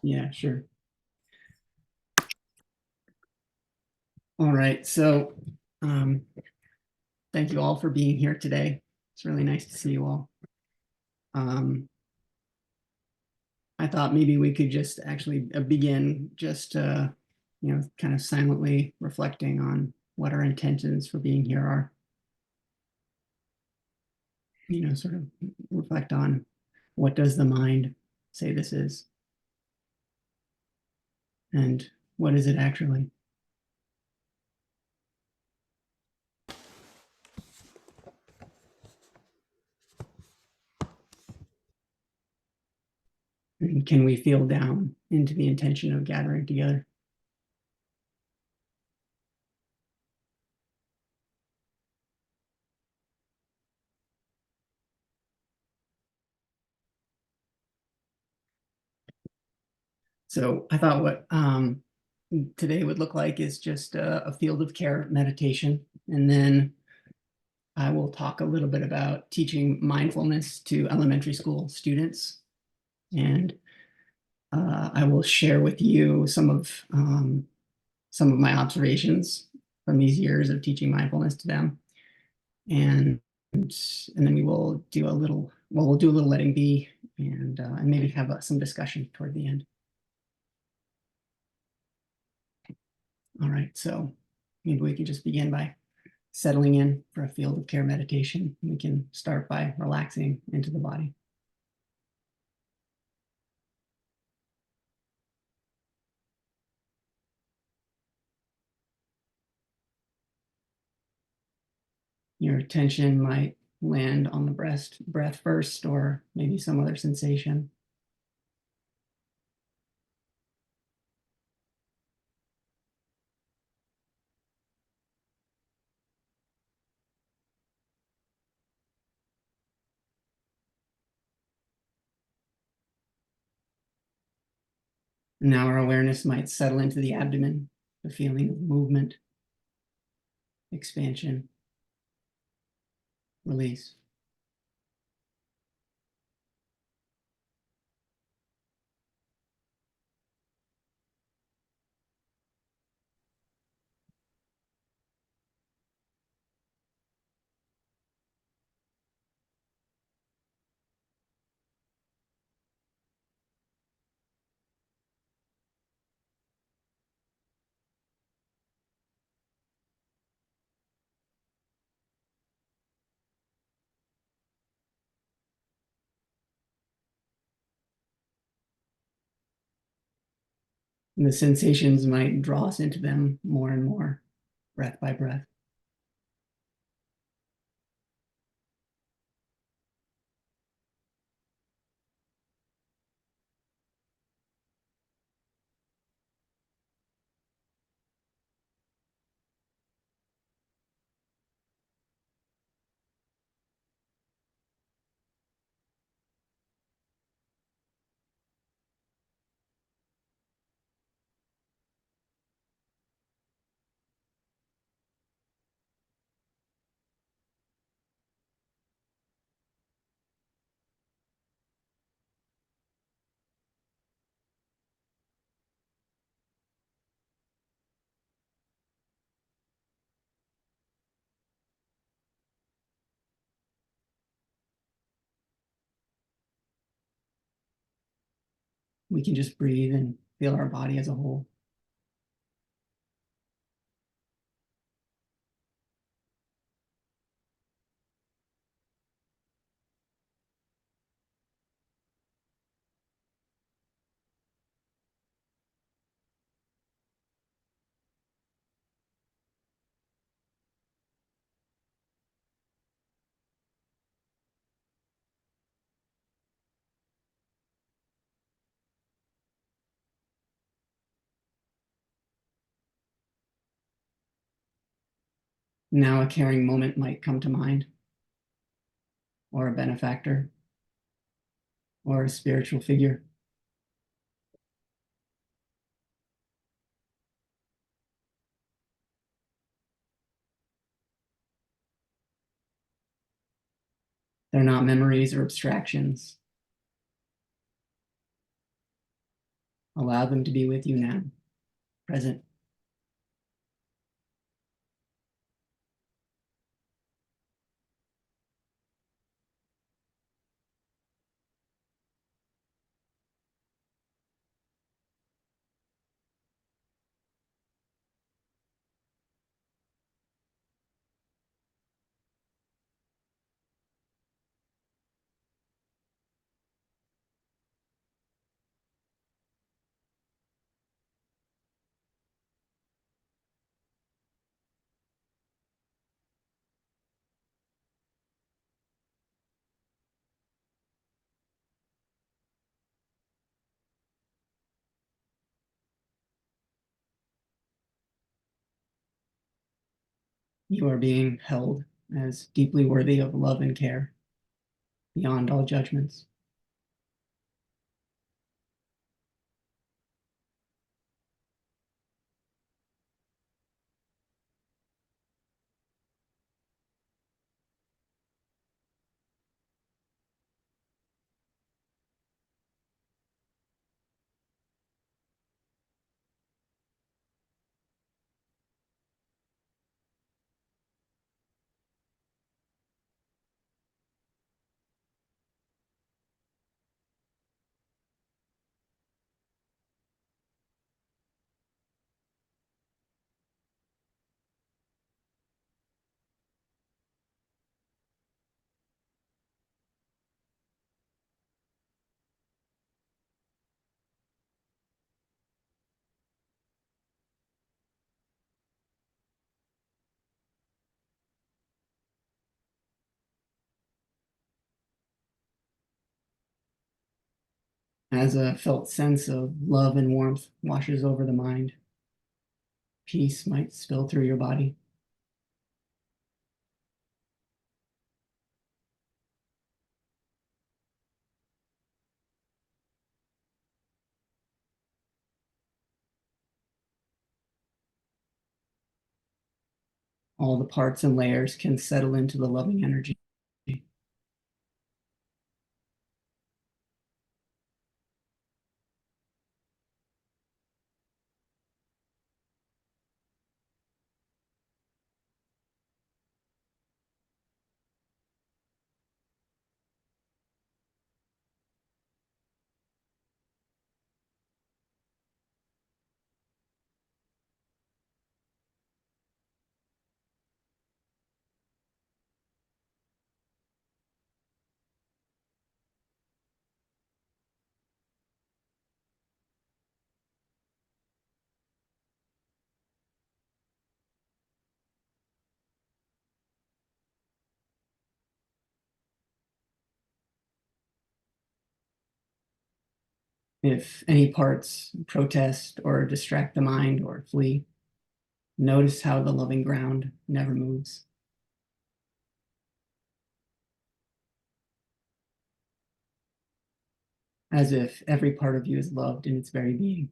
Yeah, sure. All right. So, um, thank you all for being here today. It's really nice to see you all. Um, I thought maybe we could just actually begin just, kind of silently reflecting on what our intentions for being here are. Sort of reflect on what does the mind say this is, and what is it actually? And can we feel down into the intention of gathering together? So I thought what today would look like is just a field of care meditation. And then I will talk a little bit about teaching mindfulness to elementary school students. And I will share with you some of my observations from these years of teaching mindfulness to them. And and then we will do a little, well, we'll do a little letting be and maybe have some discussion toward the end. All right, so maybe we could just begin by settling in for a field of care meditation. We can start by relaxing into the body. Your attention might land on the breath first, or maybe some other sensation. Now our awareness might settle into the abdomen, the feeling of movement, expansion, release. And the sensations might draw us into them more and more, breath by breath. We can just breathe and feel our body as a whole. Now a caring moment might come to mind, or a benefactor, or a spiritual figure. They're not memories or abstractions. Allow them to be with you now, present. You are being held as deeply worthy of love and care, beyond all judgments. As a felt sense of love and warmth washes over the mind, peace might spill through your body. All the parts and layers can settle into the loving energy. If any parts protest or distract the mind or flee, notice how the loving ground never moves. As if every part of you is loved in its very being.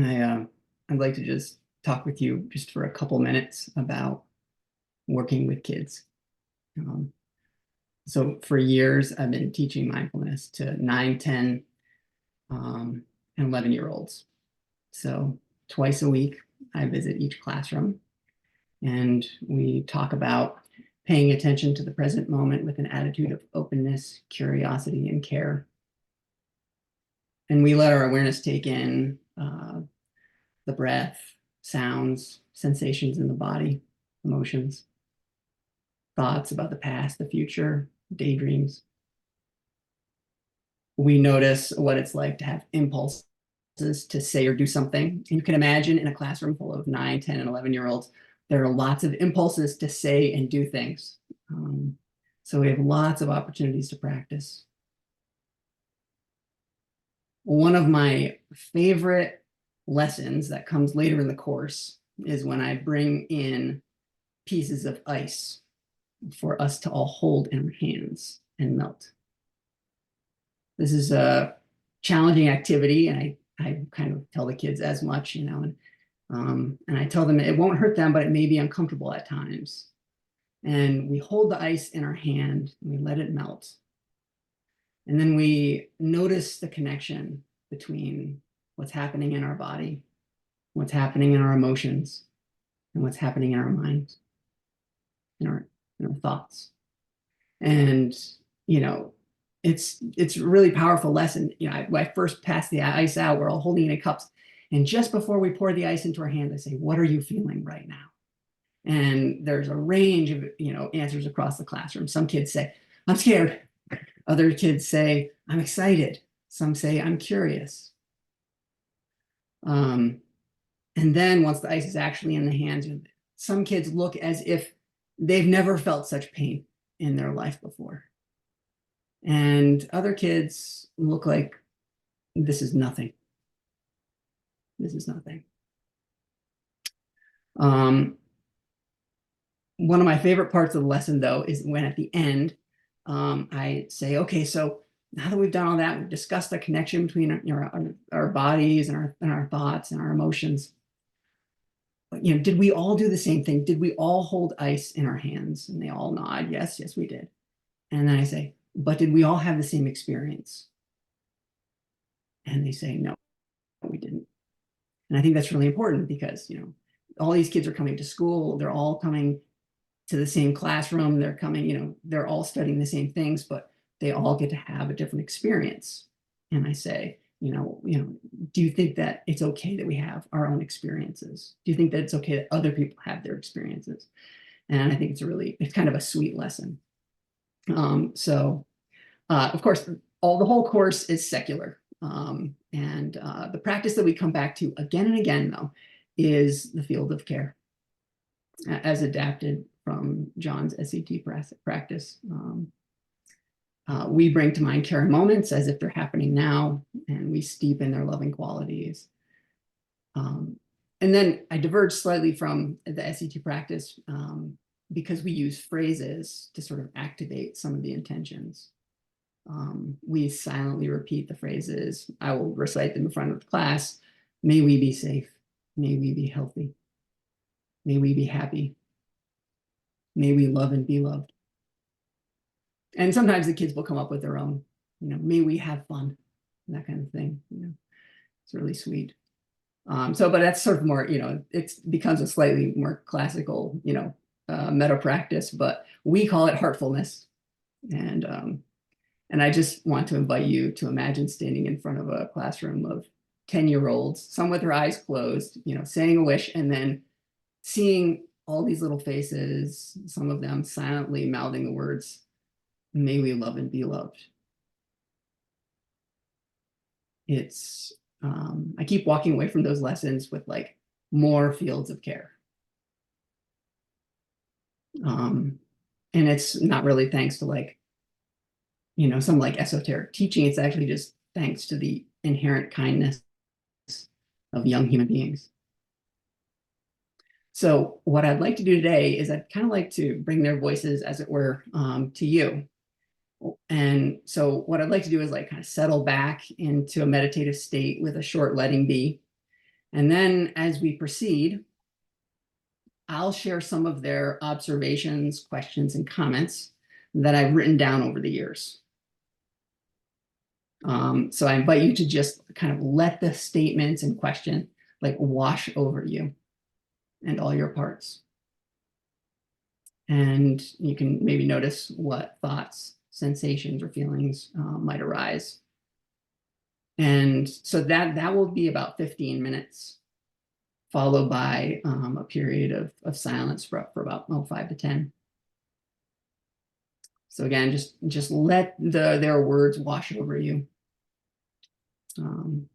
I'd like to just talk with you just for a couple minutes about working with kids. Um, so for years, I've been teaching mindfulness to 9, 10, and 11-year-olds. So twice a week, I visit each classroom and we talk about paying attention to the present moment with an attitude of openness, curiosity, and care. And we let our awareness take in the breath, sounds, sensations in the body, emotions, thoughts about the past, the future, daydreams. We notice what it's like to have impulses to say or do something. And you can imagine in a classroom full of 9, 10, and 11-year-olds, there are lots of impulses to say and do things. So we have lots of opportunities to practice. One of my favorite lessons that comes later in the course is when I bring in pieces of ice for us to all hold in our hands and melt. This is a challenging activity, and I kind of tell the kids as much, and I tell them it won't hurt them, but it may be uncomfortable at times. And we hold the ice in our hand and we let it melt. And then we notice the connection between what's happening in our body, what's happening in our emotions, and what's happening in our minds, in our thoughts. And, it's a really powerful lesson. I first pass the ice out, we're all holding it in cups. And just before we pour the ice into our hands, I say, what are you feeling right now? And there's a range of, answers across the classroom. Some kids say, I'm scared. Other kids say, I'm excited. Some say, I'm curious. And then once the ice is actually in the hands, some kids look as if they've never felt such pain in their life before. And other kids look like this is nothing. This is nothing. One of my favorite parts of the lesson, though, is when at the end, I say, okay, so now that we've done all that, we've discussed the connection between our bodies and our thoughts and our emotions. Did we all do the same thing? Did we all hold ice in our hands? And they all nod, yes, we did. And then I say, but did we all have the same experience? And they say, no, we didn't. And I think that's really important because, all these kids are coming to school. They're all coming to the same classroom. They're coming, they're all studying the same things, but they all get to have a different experience. And I say, do you think that it's okay that we have our own experiences? Do you think that it's okay that other people have their experiences? And I think it's kind of a sweet lesson. Of course, the whole course is secular. The practice that we come back to again and again, though, is the field of care as adapted from John's SET practice. We bring to mind care moments as if they're happening now, and we steep in their loving qualities. And then I diverge slightly from the SET practice because we use phrases to sort of activate some of the intentions. We silently repeat the phrases. I will recite them in front of the class. May we be safe. May we be healthy. May we be happy. May we love and be loved. And sometimes the kids will come up with their own, may we have fun, that kind of thing. It's really sweet. But that's sort of more, it becomes a slightly more classical, meta practice, but we call it heartfulness. And I just want to invite you to imagine standing in front of a classroom of 10-year-olds, some with their eyes closed, saying a wish, and then seeing all these little faces, some of them silently mouthing the words, may we love and be loved. I keep walking away from those lessons with more fields of care. And it's not really thanks to some esoteric teaching. It's actually just thanks to the inherent kindness of young human beings. So what I'd like to do today is I'd kind of like to bring their voices, as it were, to you. And so what I'd like to do is kind of settle back into a meditative state with a short letting be. And then as we proceed, I'll share some of their observations, questions, and comments that I've written down over the years. So I invite you to just kind of let the statements and question like wash over you and all your parts. And you can maybe notice what thoughts, sensations, or feelings might arise. And so that will be about 15 minutes, followed by a period of silence for about 5 to 10. So again, just let their words wash over you. And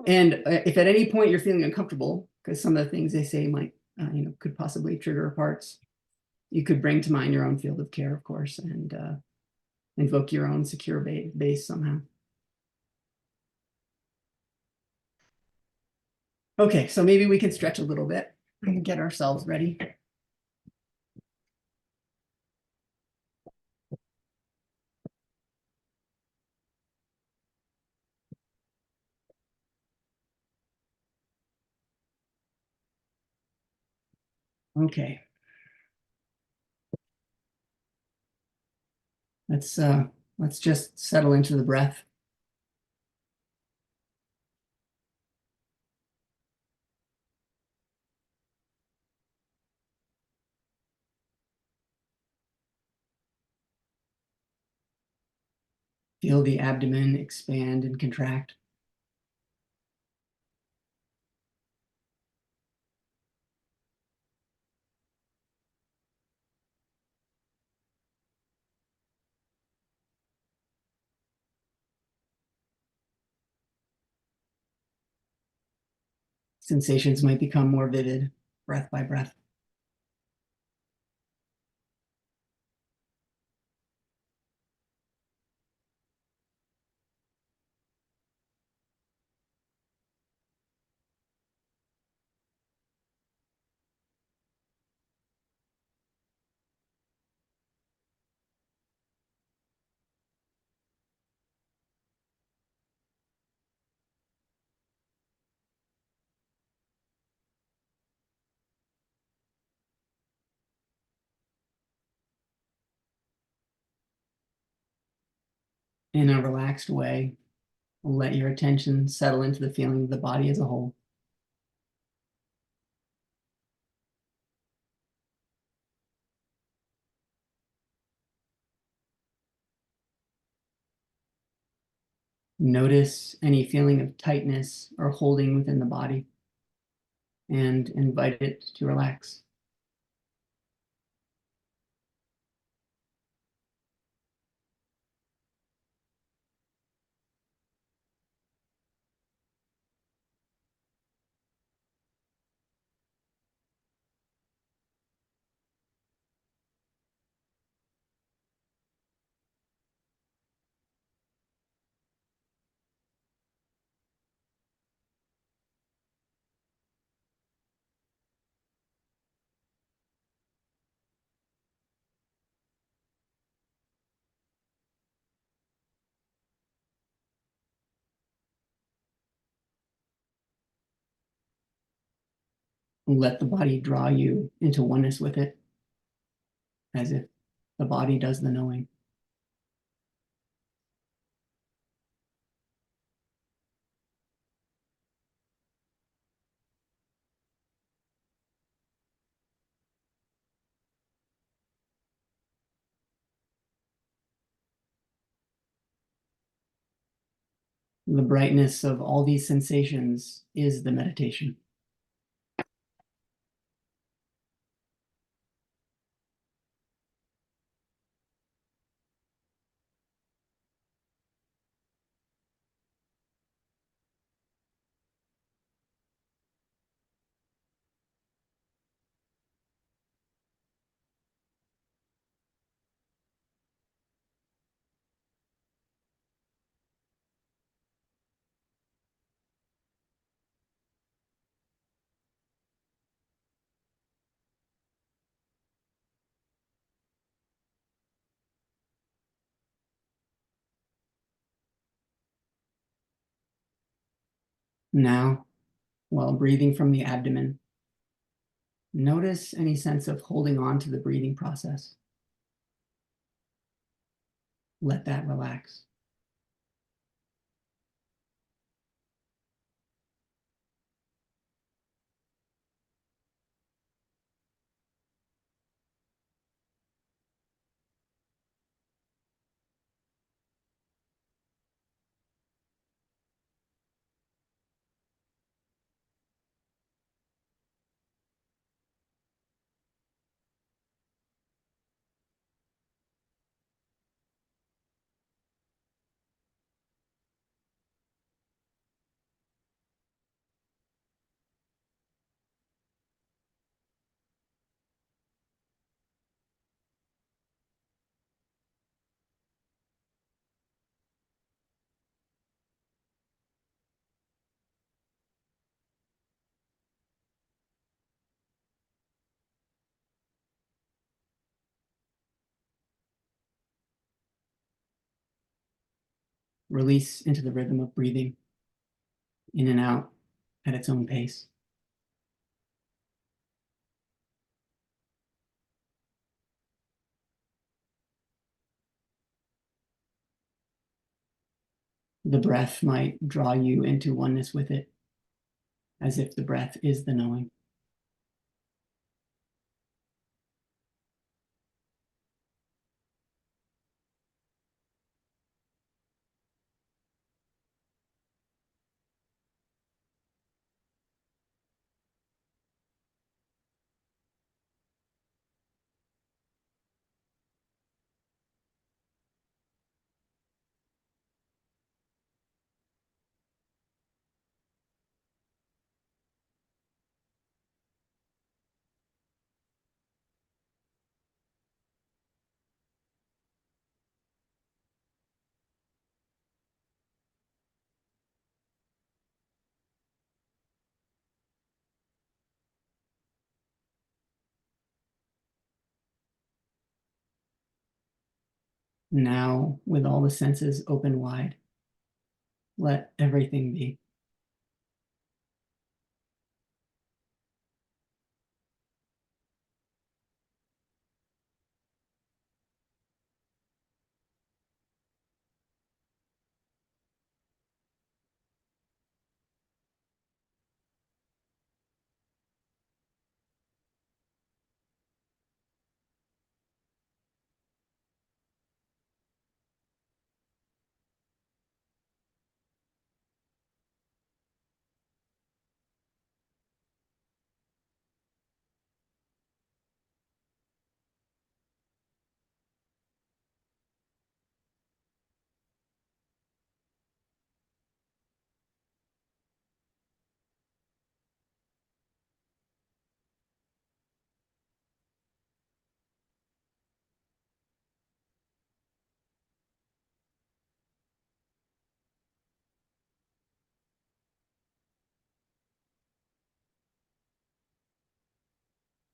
if at any point you're feeling uncomfortable, because some of the things they say might, could possibly trigger parts, you could bring to mind your own field of care, of course, and invoke your own secure base somehow. Okay, so maybe we can stretch a little bit and get ourselves ready. Okay. Let's just settle into the breath. Feel the abdomen expand and contract. Sensations might become more vivid, breath by breath. In a relaxed way, let your attention settle into the feeling of the body as a whole. Notice any feeling of tightness or holding within the body and invite it to relax. Let the body draw you into oneness with it, as if the body does the knowing. The brightness of all these sensations is the meditation. Now, while breathing from the abdomen. Notice any sense of holding on to the breathing process. Let that relax. Release into the rhythm of breathing, in and out at its own pace. The breath might draw you into oneness with it, as if the breath is the knowing. Now, with all the senses open wide, let everything be.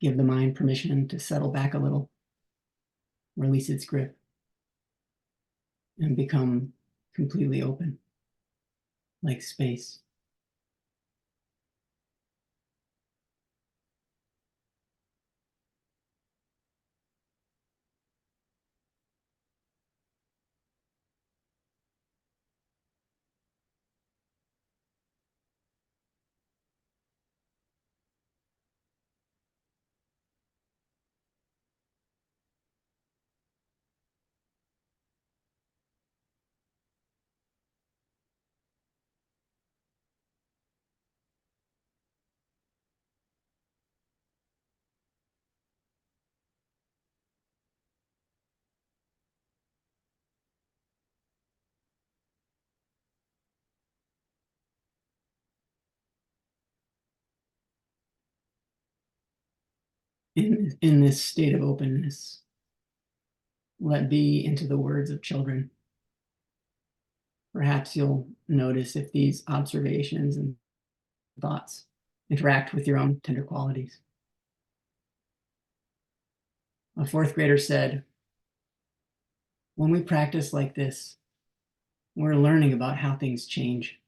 Give the mind permission to settle back a little, release its grip, and become completely open, like space. In this state of openness, let be into the words of children. Perhaps you'll notice if these observations and thoughts interact with your own tender qualities. A fourth grader said, "When we practice like this, we're learning about how things change.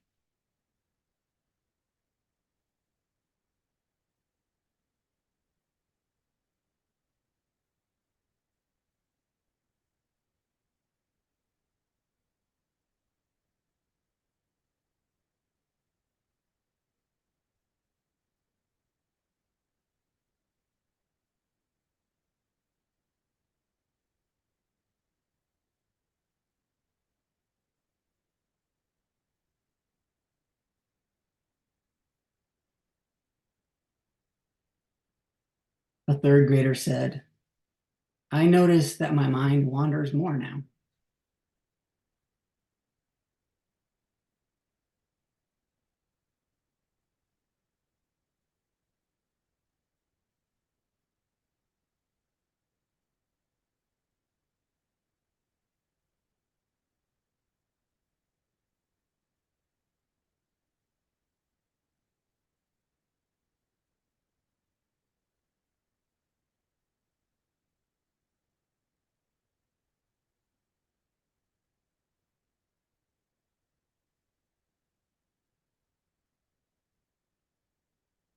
A third grader said, I notice that my mind wanders more now.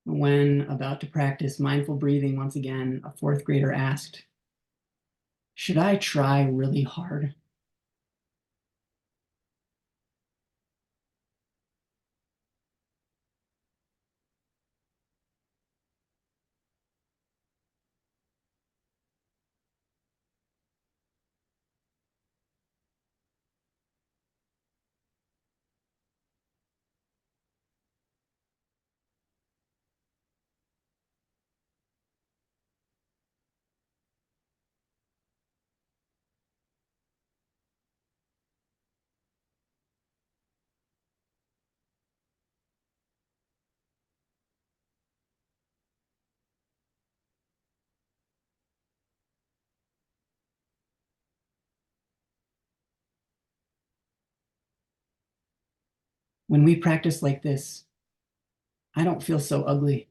When about to practice mindful breathing once again, a fourth grader asked, should I try really hard? When we practice like this, I don't feel so ugly.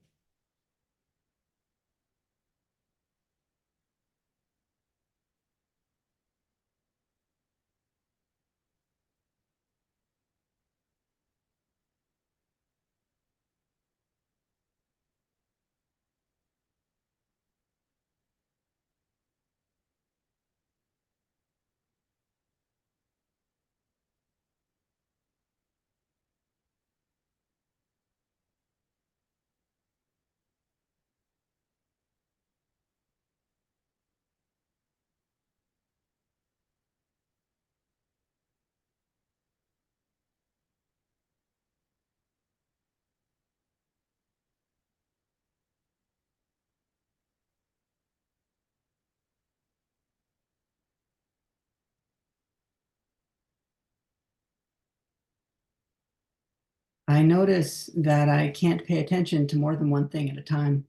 I notice that I can't pay attention to more than one thing at a time.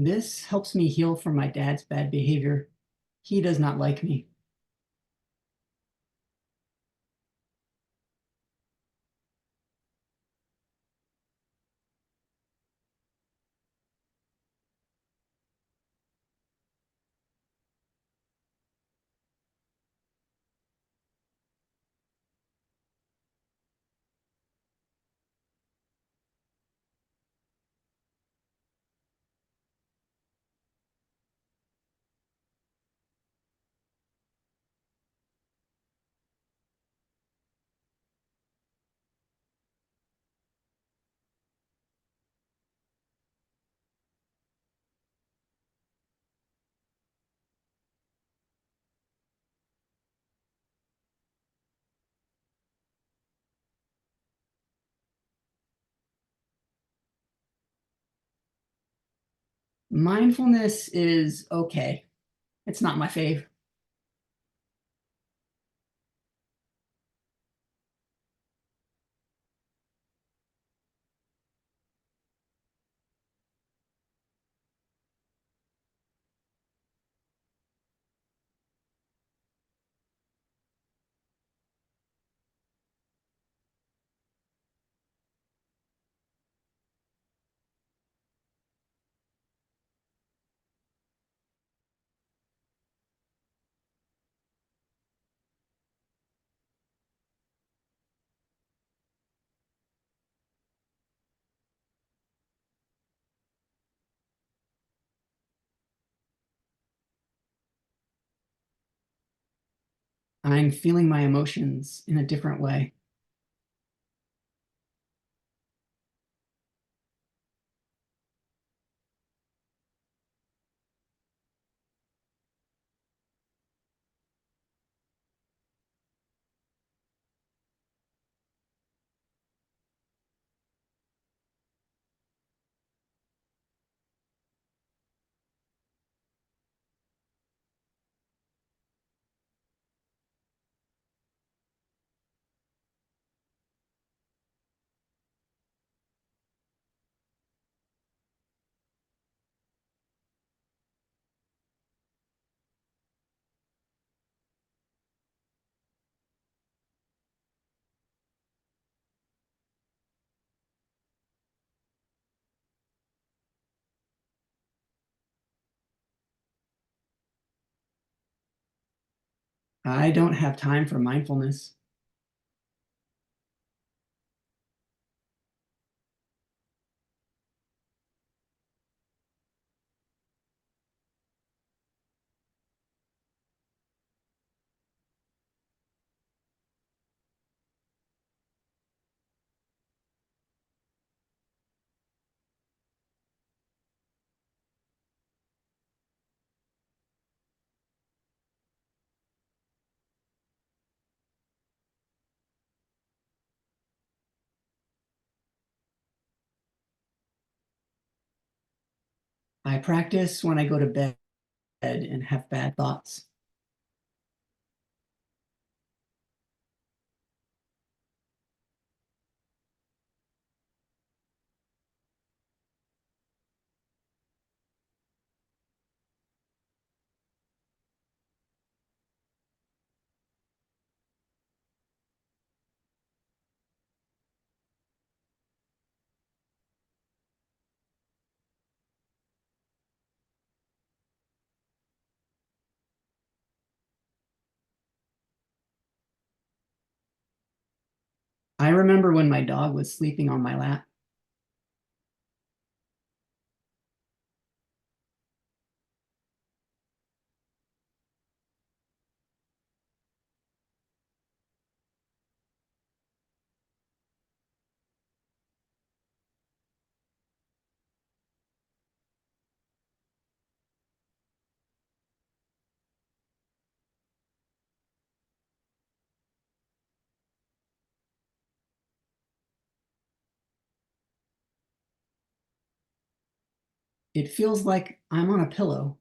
This helps me heal from my dad's bad behavior. He does not like me. Mindfulness is okay. It's not my fave. I'm feeling my emotions in a different way. I don't have time for mindfulness. I practice when I go to bed and have bad thoughts. I remember when my dog was sleeping on my lap. It feels like I'm on a pillow.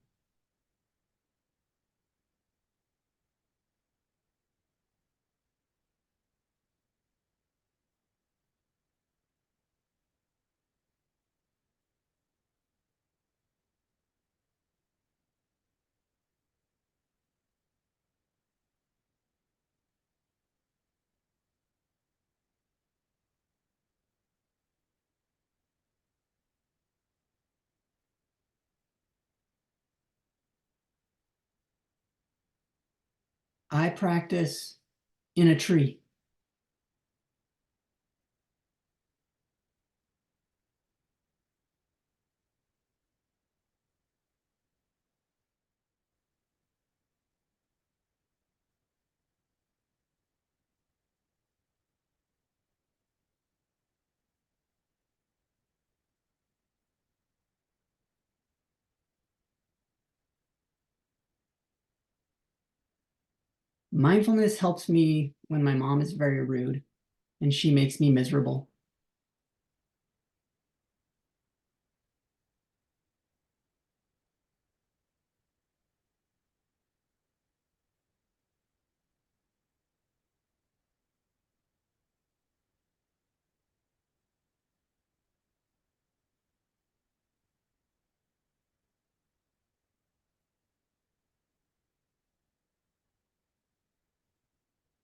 I practice in a tree. Mindfulness helps me when my mom is very rude and she makes me miserable.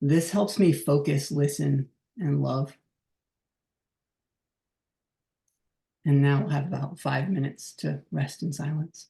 This helps me focus, listen, and love. And now we'll have about 5 minutes to rest in silence.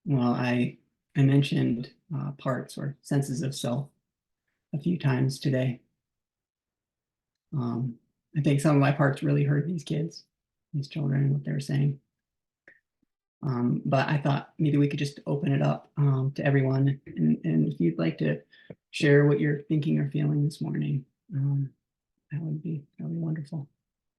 Well, I mentioned parts or senses of self a few times today. I think some of my parts really hurt these kids, these children, and what they were saying. But I thought maybe we could just open it up to everyone. And if you'd like to share what you're thinking or feeling this morning, that would be wonderful.